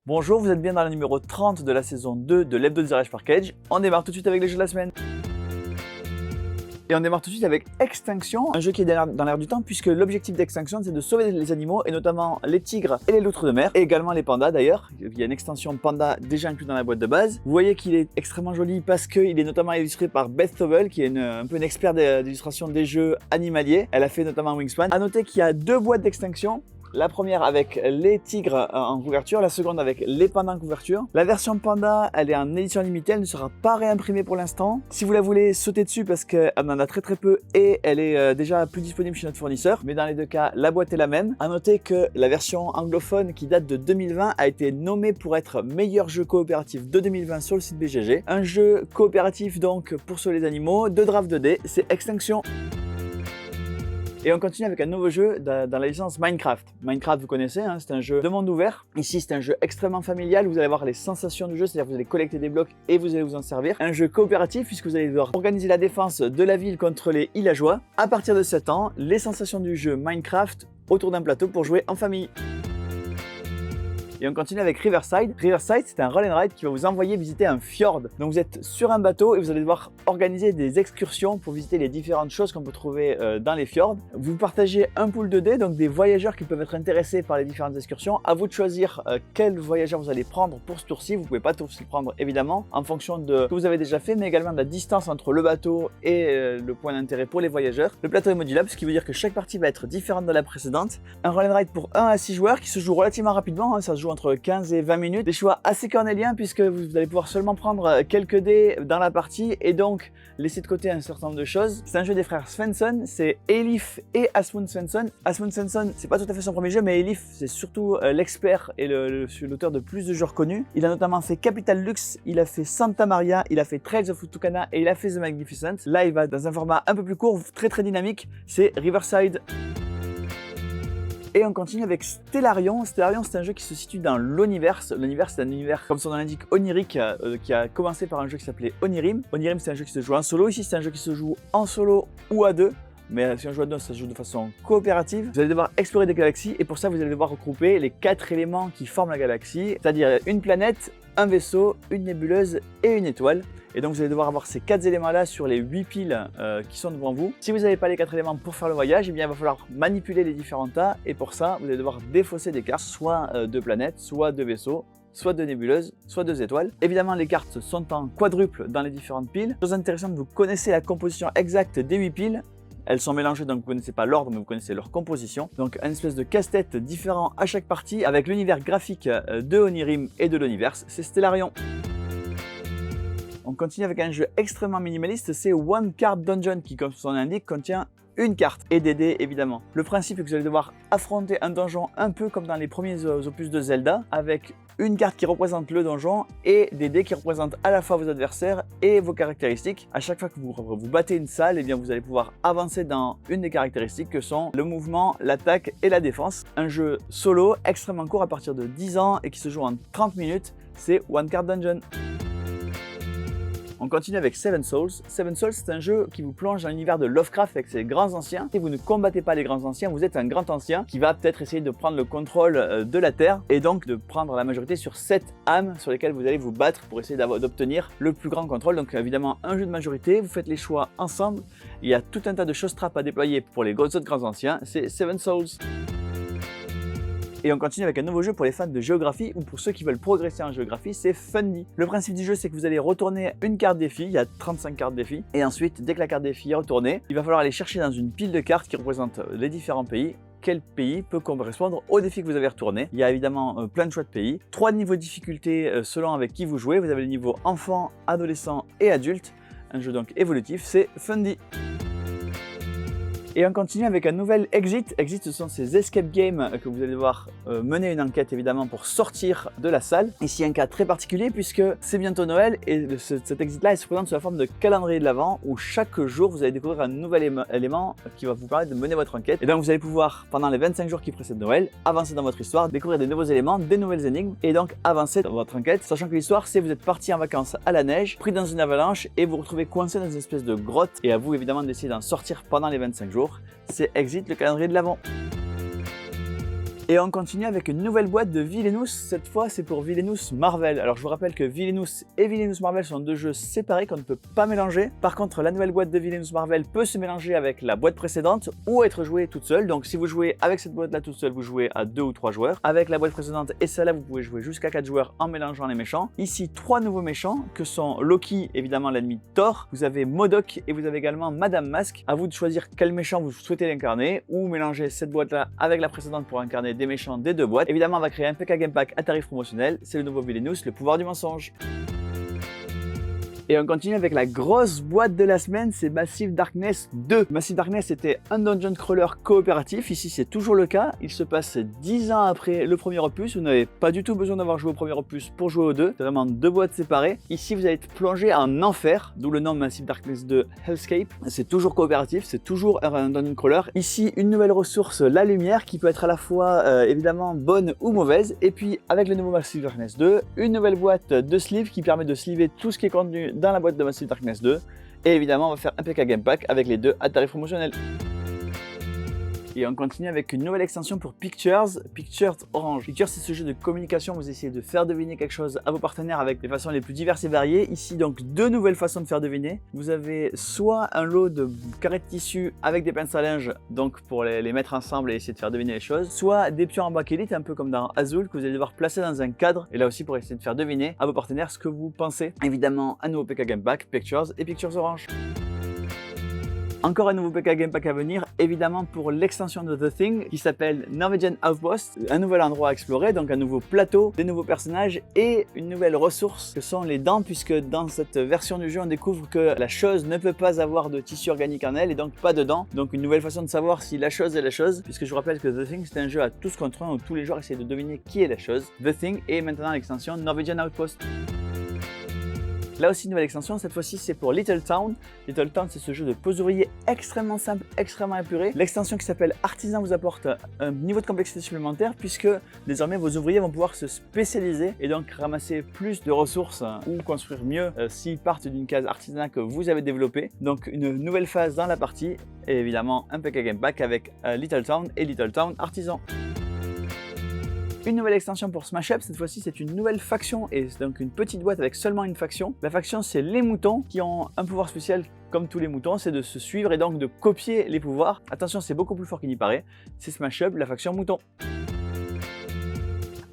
Bonjour, vous êtes bien dans le numéro 30 de la saison 2 de l'Hebdo des Garage Parkage. On démarre tout de suite avec les jeux de la semaine. Et on démarre tout de suite avec Extinction, un jeu qui est dans l'air du temps puisque l'objectif d'Extinction c'est de sauver les animaux et notamment les tigres et les loutres de mer et également les pandas d'ailleurs. Il y a une extension panda déjà inclue dans la boîte de base. Vous voyez qu'il est extrêmement joli parce qu'il est notamment illustré par Beth Tobel qui est un peu une experte d'illustration des jeux animaliers. Elle a fait notamment Wingspan. A noter qu'il y a deux boîtes d'Extinction. La première avec les tigres en couverture, la seconde avec les pandas en couverture. La version panda, elle est en édition limitée, elle ne sera pas réimprimée pour l'instant. Si vous la voulez, sautez dessus parce qu'elle en a très peu et elle est déjà plus disponible chez notre fournisseur. Mais dans les deux cas, la boîte est la même. A noter que la version anglophone qui date de 2020 a été nommée pour être meilleur jeu coopératif de 2020 sur le site BGG. Un jeu coopératif donc pour sauver les animaux, de draft 2D, c'est Extinction. Et on continue avec un nouveau jeu dans la licence Minecraft. Minecraft, vous connaissez, hein, c'est un jeu de monde ouvert. Ici, c'est un jeu extrêmement familial. Vous allez avoir les sensations du jeu, c'est-à-dire que vous allez collecter des blocs et vous allez vous en servir. Un jeu coopératif puisque vous allez devoir organiser la défense de la ville contre les villageois. À partir de 7 ans, les sensations du jeu Minecraft autour d'un plateau pour jouer en famille. Et on continue avec Riverside. Riverside, c'est un roll and ride qui va vous envoyer visiter un fjord. Donc vous êtes sur un bateau et vous allez devoir organiser des excursions pour visiter les différentes choses qu'on peut trouver dans les fjords. Vous partagez un pool de dés, donc des voyageurs qui peuvent être intéressés par les différentes excursions. À vous de choisir quel voyageur vous allez prendre pour ce tour-ci. Vous ne pouvez pas tous les prendre évidemment en fonction de ce que vous avez déjà fait, mais également de la distance entre le bateau et le point d'intérêt pour les voyageurs. Le plateau est modulable, ce qui veut dire que chaque partie va être différente de la précédente. Un roll and ride pour 1 à 6 joueurs qui se joue relativement rapidement, hein, ça se joue entre 15 et 20 minutes. Des choix assez cornéliens puisque vous allez pouvoir seulement prendre quelques dés dans la partie et donc laisser de côté un certain nombre de choses. C'est un jeu des frères Svensson, c'est Elif et Asmund Svensson. Asmund Svensson, c'est pas tout à fait son premier jeu, mais Elif, c'est surtout l'expert et l'auteur de plus de jeux reconnus. Il a notamment fait Capital Lux, il a fait Santa Maria, il a fait Trails of Tucana et il a fait The Magnificent. Là, il va dans un format un peu plus court, très dynamique, c'est Riverside. Et on continue avec Stellarion. Stellarion, c'est un jeu qui se situe dans l'Oniverse. L'Oniverse, c'est un univers, comme son nom l'indique, onirique, qui a commencé par un jeu qui s'appelait Onirim. Onirim, c'est un jeu qui se joue en solo. Ici, c'est un jeu qui se joue en solo ou à deux. Mais si on joue à deux, ça se joue de façon coopérative. Vous allez devoir explorer des galaxies et pour ça, vous allez devoir regrouper les 4 éléments qui forment la galaxie, c'est-à-dire une planète, un vaisseau, une nébuleuse et une étoile. Et donc vous allez devoir avoir ces 4 éléments-là sur les 8 piles qui sont devant vous. Si vous n'avez pas les 4 éléments pour faire le voyage, eh bien, il va falloir manipuler les différents tas. Et pour ça, vous allez devoir défausser des cartes, soit 2 planètes, soit 2 vaisseaux, soit 2 nébuleuses, soit 2 étoiles. Évidemment, les cartes sont en quadruple dans les différentes piles. Chose intéressante, vous connaissez la composition exacte des 8 piles. Elles sont mélangées, donc vous ne connaissez pas l'ordre, mais vous connaissez leur composition. Donc un espèce de casse-tête différent à chaque partie avec l'univers graphique de Onirim et de l'Universe, c'est Stellarion. On continue avec un jeu extrêmement minimaliste, c'est One Card Dungeon qui, comme son nom l'indique, contient une carte et des dés évidemment. Le principe est que vous allez devoir affronter un donjon un peu comme dans les premiers opus de Zelda, avec une carte qui représente le donjon et des dés qui représentent à la fois vos adversaires et vos caractéristiques. À chaque fois que vous battez une salle, eh bien vous allez pouvoir avancer dans une des caractéristiques que sont le mouvement, l'attaque et la défense. Un jeu solo extrêmement court à partir de 10 ans et qui se joue en 30 minutes, c'est One Card Dungeon. On continue avec Seven Souls. Seven Souls, c'est un jeu qui vous plonge dans l'univers de Lovecraft avec ses grands anciens. Si vous ne combattez pas les grands anciens, vous êtes un grand ancien qui va peut-être essayer de prendre le contrôle de la Terre et donc de prendre la majorité sur 7 âmes sur lesquelles vous allez vous battre pour essayer d'obtenir le plus grand contrôle. Donc évidemment, un jeu de majorité, vous faites les choix ensemble. Il y a tout un tas de choses trappes à déployer pour les autres grands anciens. C'est Seven Souls. Et on continue avec un nouveau jeu pour les fans de géographie ou pour ceux qui veulent progresser en géographie, c'est Fundy. Le principe du jeu, c'est que vous allez retourner une carte défi, il y a 35 cartes défi, et ensuite, dès que la carte défi est retournée, il va falloir aller chercher dans une pile de cartes qui représente les différents pays, quel pays peut correspondre au défi que vous avez retourné. Il y a évidemment plein de choix de pays, 3 niveaux de difficulté selon avec qui vous jouez, vous avez le niveau enfant, adolescent et adulte, un jeu donc évolutif, c'est Fundy. Et on continue avec un nouvel Exit. Exit, ce sont ces escape games que vous allez devoir mener une enquête évidemment pour sortir de la salle. Ici un cas très particulier puisque c'est bientôt Noël et cet Exit-là il se présente sous la forme de calendrier de l'Avent où chaque jour vous allez découvrir un nouvel élément qui va vous permettre de mener votre enquête. Et donc vous allez pouvoir pendant les 25 jours qui précèdent Noël avancer dans votre histoire, découvrir des nouveaux éléments, des nouvelles énigmes et donc avancer dans votre enquête. Sachant que l'histoire c'est vous êtes parti en vacances à la neige, pris dans une avalanche et vous retrouvez coincé dans une espèce de grotte et à vous évidemment d'essayer d'en sortir pendant les 25 jours. C'est Exit, le calendrier de l'Avent. Et on continue avec une nouvelle boîte de Villainous, cette fois c'est pour Villainous Marvel. Alors je vous rappelle que Villainous et Villainous Marvel sont deux jeux séparés qu'on ne peut pas mélanger. Par contre la nouvelle boîte de Villainous Marvel peut se mélanger avec la boîte précédente ou être jouée toute seule. Donc si vous jouez avec cette boîte là toute seule, vous jouez à 2 ou 3 joueurs. Avec la boîte précédente et celle-là, vous pouvez jouer jusqu'à 4 joueurs en mélangeant les méchants. Ici 3 nouveaux méchants que sont Loki, évidemment l'ennemi de Thor. Vous avez MODOK et vous avez également Madame Masque. À vous de choisir quel méchant vous souhaitez l'incarner ou mélanger cette boîte là avec la précédente pour incarner des méchants des deux boîtes. Évidemment, on va créer un PK Game Pack à tarif promotionnel. C'est le nouveau Villainous, le pouvoir du mensonge. Et on continue avec la grosse boîte de la semaine, c'est Massive Darkness 2. Massive Darkness était un dungeon crawler coopératif, ici c'est toujours le cas. Il se passe 10 ans après le premier opus, vous n'avez pas du tout besoin d'avoir joué au premier opus pour jouer aux deux. C'est vraiment deux boîtes séparées. Ici vous allez être plongé en enfer, d'où le nom Massive Darkness 2 Hellscape. C'est toujours coopératif, c'est toujours un dungeon crawler. Ici une nouvelle ressource, la lumière, qui peut être à la fois évidemment bonne ou mauvaise. Et puis avec le nouveau Massive Darkness 2, une nouvelle boîte de sleeve qui permet de sleever tout ce qui est contenu dans la boîte de Massive Darkness 2. Et évidemment, on va faire un PK Game Pack avec les deux à tarif promotionnel. Et on continue avec une nouvelle extension pour Pictures Orange. Pictures, c'est ce jeu de communication, vous essayez de faire deviner quelque chose à vos partenaires avec les façons les plus diverses et variées. Ici, donc, deux nouvelles façons de faire deviner. Vous avez soit un lot de carrés de tissu avec des pinces à linge, donc pour les mettre ensemble et essayer de faire deviner les choses, soit des pions en bakélite, un peu comme dans Azul, que vous allez devoir placer dans un cadre, et là aussi pour essayer de faire deviner à vos partenaires ce que vous pensez. Évidemment, un nouveau PK Game Pack, Pictures et Pictures Orange. Encore un nouveau PK Game Pack à venir, évidemment pour l'extension de The Thing qui s'appelle Norwegian Outpost, un nouvel endroit à explorer, donc un nouveau plateau, des nouveaux personnages et une nouvelle ressource que sont les dents, puisque dans cette version du jeu on découvre que la chose ne peut pas avoir de tissu organique en elle et donc pas de dents. Donc une nouvelle façon de savoir si la chose est la chose, puisque je vous rappelle que The Thing c'est un jeu à tous contre un où tous les joueurs essaient de deviner qui est la chose. The Thing et maintenant l'extension Norwegian Outpost. Là aussi, nouvelle extension, cette fois-ci c'est pour Little Town. Little Town, c'est ce jeu de pose ouvrier extrêmement simple, extrêmement épuré. L'extension qui s'appelle Artisan vous apporte un niveau de complexité supplémentaire puisque désormais vos ouvriers vont pouvoir se spécialiser et donc ramasser plus de ressources ou construire mieux s'ils partent d'une case artisanat que vous avez développée. Donc une nouvelle phase dans la partie et évidemment un PK Game Pack avec Little Town et Little Town Artisan. Une nouvelle extension pour Smash Up, cette fois-ci c'est une nouvelle faction et c'est donc une petite boîte avec seulement une faction. La faction c'est les moutons qui ont un pouvoir spécial comme tous les moutons, c'est de se suivre et donc de copier les pouvoirs. Attention, c'est beaucoup plus fort qu'il n'y paraît, c'est Smash Up, la faction mouton.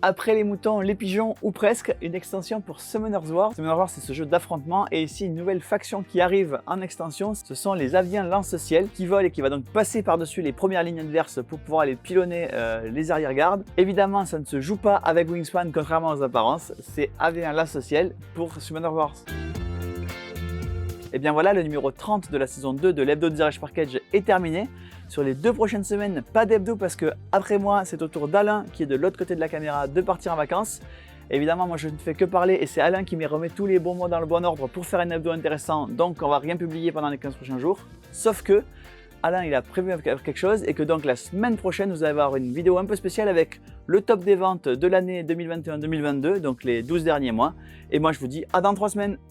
Après les moutons, les pigeons ou presque, une extension pour Summoner's War. Summoner's War c'est ce jeu d'affrontement et ici une nouvelle faction qui arrive en extension, ce sont les aviens lance-ciel qui volent et qui va donc passer par-dessus les premières lignes adverses pour pouvoir aller pilonner les arrière-gardes. Évidemment ça ne se joue pas avec Wingspan contrairement aux apparences, c'est aviens lance-ciel pour Summoner's War. Et bien voilà, le numéro 30 de la saison 2 de l'Hebdo de Garage Package est terminé. Sur les 2 prochaines semaines, pas d'hebdo parce que après moi, c'est au tour d'Alain qui est de l'autre côté de la caméra de partir en vacances. Évidemment, moi je ne fais que parler et c'est Alain qui me remet tous les bons mots dans le bon ordre pour faire un hebdo intéressant. Donc on va rien publier pendant les 15 prochains jours. Sauf que Alain il a prévu quelque chose et que donc la semaine prochaine vous allez avoir une vidéo un peu spéciale avec le top des ventes de l'année 2021-2022, donc les 12 derniers mois. Et moi je vous dis à dans 3 semaines.